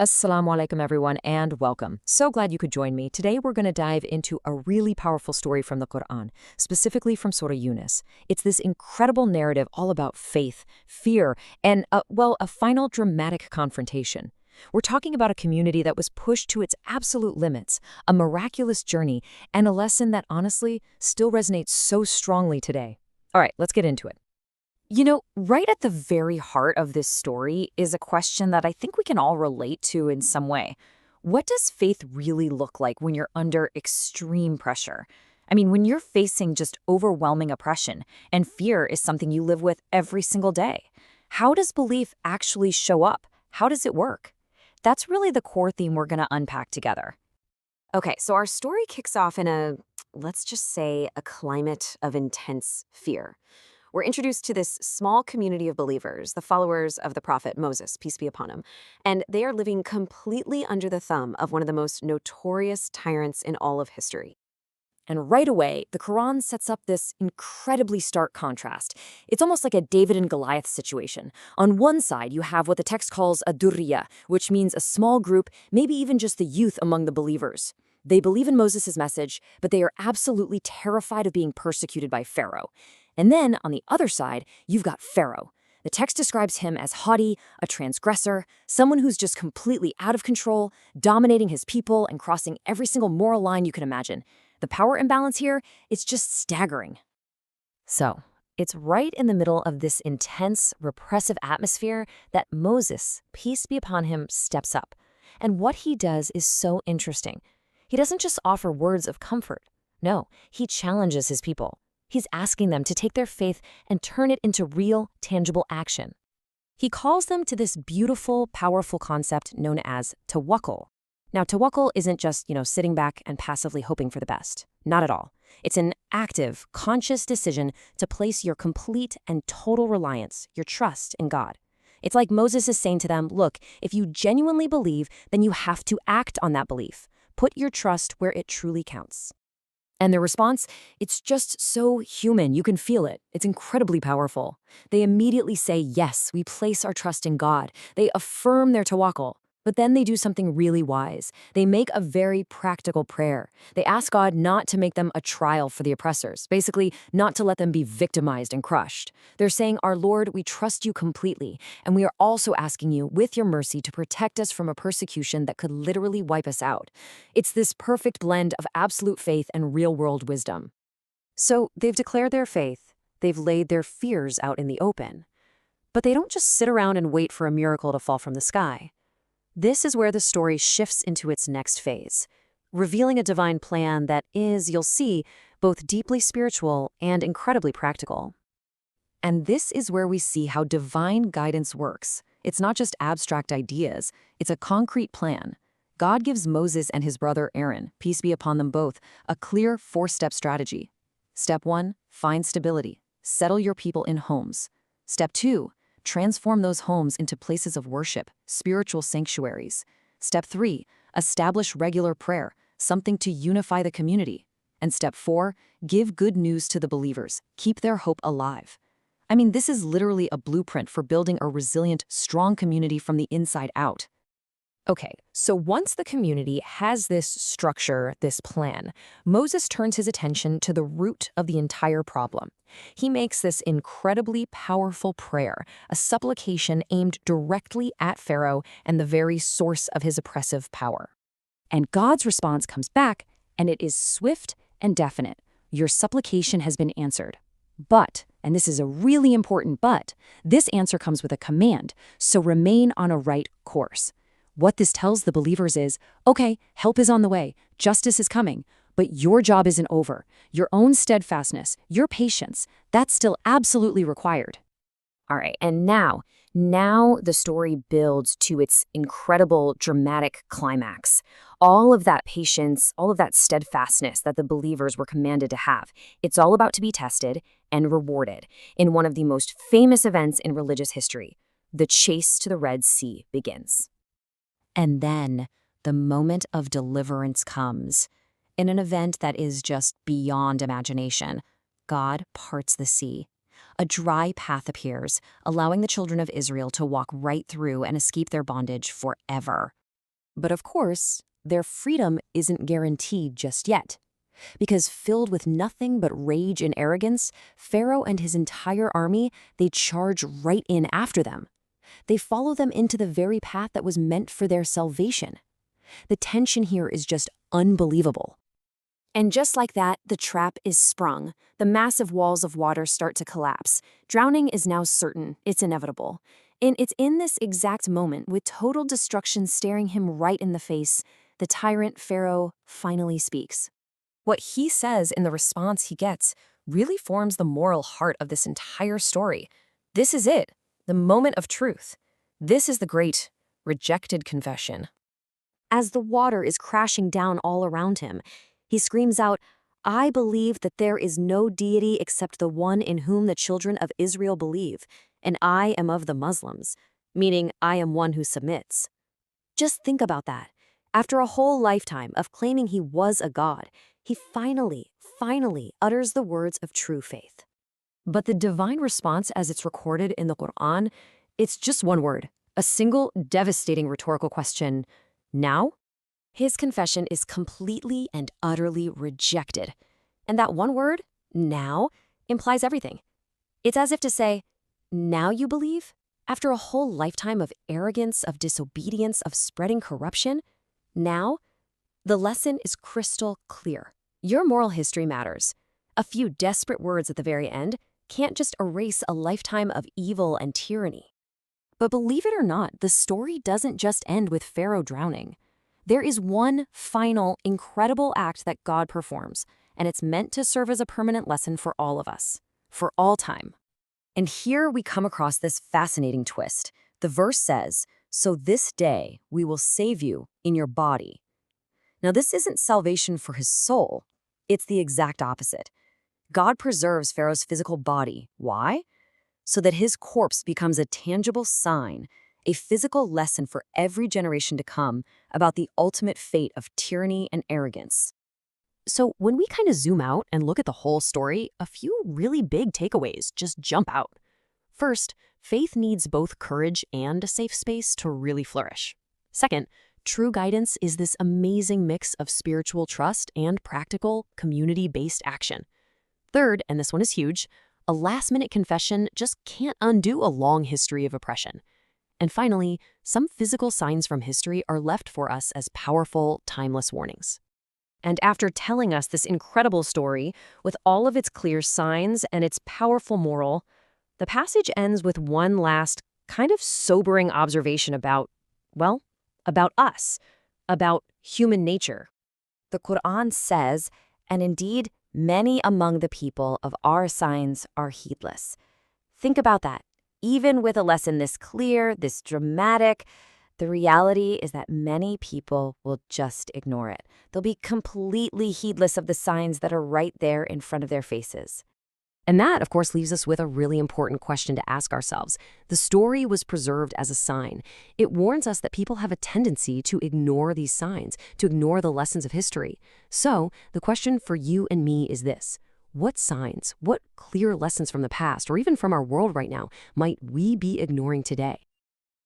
Assalamu alaikum, everyone, and welcome. So glad you could join me. Today, we're going to dive into a really powerful story from the Quran, specifically from Surah Yunus. It's this incredible narrative all about faith, fear, and, a final dramatic confrontation. We're talking about a community that was pushed to its absolute limits, a miraculous journey, and a lesson that honestly still resonates so strongly today. All right, let's get into it. Right at the very heart of this story is a question that I think we can all relate to in some way. What does faith really look like when you're under extreme pressure? I mean, when you're facing just overwhelming oppression and fear is something you live with every single day. How does belief actually show up? How does it work? That's really the core theme we're going to unpack together. Okay, so our story kicks off in let's just say, a climate of intense fear. We're introduced to this small community of believers, the followers of the prophet Moses, peace be upon him, and they are living completely under the thumb of one of the most notorious tyrants in all of history. And right away, the Quran sets up this incredibly stark contrast. It's almost like a David and Goliath situation. On one side, you have what the text calls a durriya, which means a small group, maybe even just the youth among the believers. They believe in Moses' message, but they are absolutely terrified of being persecuted by Pharaoh. And then, on the other side, you've got Pharaoh. The text describes him as haughty, a transgressor, someone who's just completely out of control, dominating his people and crossing every single moral line you can imagine. The power imbalance here, it's just staggering. So, it's right in the middle of this intense, repressive atmosphere that Moses, peace be upon him, steps up. And what he does is so interesting. He doesn't just offer words of comfort. No, he challenges his people. He's asking them to take their faith and turn it into real, tangible action. He calls them to this beautiful, powerful concept known as tawakkul. Now, tawakkul isn't just, sitting back and passively hoping for the best. Not at all. It's an active, conscious decision to place your complete and total reliance, your trust in God. It's like Moses is saying to them, look, if you genuinely believe, then you have to act on that belief. Put your trust where it truly counts. And their response, it's just so human. You can feel it. It's incredibly powerful. They immediately say, yes, we place our trust in God. They affirm their tawakkul. But then they do something really wise. They make a very practical prayer. They ask God not to make them a trial for the oppressors, basically not to let them be victimized and crushed. They're saying, our Lord, we trust you completely, and we are also asking you, with your mercy, to protect us from a persecution that could literally wipe us out. It's this perfect blend of absolute faith and real-world wisdom. So they've declared their faith. They've laid their fears out in the open. But they don't just sit around and wait for a miracle to fall from the sky. This is where the story shifts into its next phase, revealing a divine plan that is, you'll see, both deeply spiritual and incredibly practical. And this is where we see how divine guidance works. It's not just abstract ideas, it's a concrete plan. God gives Moses and his brother Aaron, peace be upon them both, a clear 4-step strategy. Step 1, find stability. Settle your people in homes. Step 2, transform those homes into places of worship, spiritual sanctuaries. Step 3, establish regular prayer, something to unify the community. And step 4, give good news to the believers, keep their hope alive. I mean, this is literally a blueprint for building a resilient, strong community from the inside out. Okay, so once the community has this structure, this plan, Moses turns his attention to the root of the entire problem. He makes this incredibly powerful prayer, a supplication aimed directly at Pharaoh and the very source of his oppressive power. And God's response comes back, and it is swift and definite. Your supplication has been answered. But, and this is a really important but, this answer comes with a command, so remain on a right course. What this tells the believers is, okay, help is on the way, justice is coming, but your job isn't over. Your own steadfastness, your patience, that's still absolutely required. All right, and now the story builds to its incredible dramatic climax. All of that patience, all of that steadfastness that the believers were commanded to have, it's all about to be tested and rewarded in one of the most famous events in religious history. The chase to the Red Sea begins. And then the moment of deliverance comes. In an event that is just beyond imagination, God parts the sea. A dry path appears, allowing the children of Israel to walk right through and escape their bondage forever. But of course, their freedom isn't guaranteed just yet. Because filled with nothing but rage and arrogance, Pharaoh and his entire army, they charge right in after them. They follow them into the very path that was meant for their salvation. The tension here is just unbelievable. And just like that, the trap is sprung. The massive walls of water start to collapse. Drowning is now certain. It's inevitable. And it's in this exact moment, with total destruction staring him right in the face, the tyrant Pharaoh finally speaks. What he says in the response he gets really forms the moral heart of this entire story. This is it, the moment of truth. This is the great rejected confession. As the water is crashing down all around him, he screams out, "I believe that there is no deity except the one in whom the children of Israel believe, and I am of the Muslims," meaning I am one who submits. Just think about that. After a whole lifetime of claiming he was a god, he finally utters the words of true faith. But the divine response as it's recorded in the Quran, it's just one word, a single devastating rhetorical question. Now? His confession is completely and utterly rejected. And that one word, now, implies everything. It's as if to say, now you believe? After a whole lifetime of arrogance, of disobedience, of spreading corruption? Now? The lesson is crystal clear. Your moral history matters. A few desperate words at the very end can't just erase a lifetime of evil and tyranny. But believe it or not, the story doesn't just end with Pharaoh drowning. There is one final, incredible act that God performs, and it's meant to serve as a permanent lesson for all of us, for all time. And here we come across this fascinating twist. The verse says, "So this day we will save you in your body." Now, this isn't salvation for his soul. It's the exact opposite. God preserves Pharaoh's physical body. Why? So that his corpse becomes a tangible sign, a physical lesson for every generation to come about the ultimate fate of tyranny and arrogance. So when we kind of zoom out and look at the whole story, a few really big takeaways just jump out. First, faith needs both courage and a safe space to really flourish. Second, true guidance is this amazing mix of spiritual trust and practical, community-based action. Third, and this one is huge, a last-minute confession just can't undo a long history of oppression. And finally, some physical signs from history are left for us as powerful, timeless warnings. And after telling us this incredible story, with all of its clear signs and its powerful moral, the passage ends with one last, kind of sobering observation about, well, about us, about human nature. The Quran says, "And indeed, many among the people of our signs are heedless." Think about that. Even with a lesson this clear, this dramatic, the reality is that many people will just ignore it. They'll be completely heedless of the signs that are right there in front of their faces. And that, of course, leaves us with a really important question to ask ourselves. The story was preserved as a sign. It warns us that people have a tendency to ignore these signs, to ignore the lessons of history. So the question for you and me is this: what signs, what clear lessons from the past, or even from our world right now, might we be ignoring today?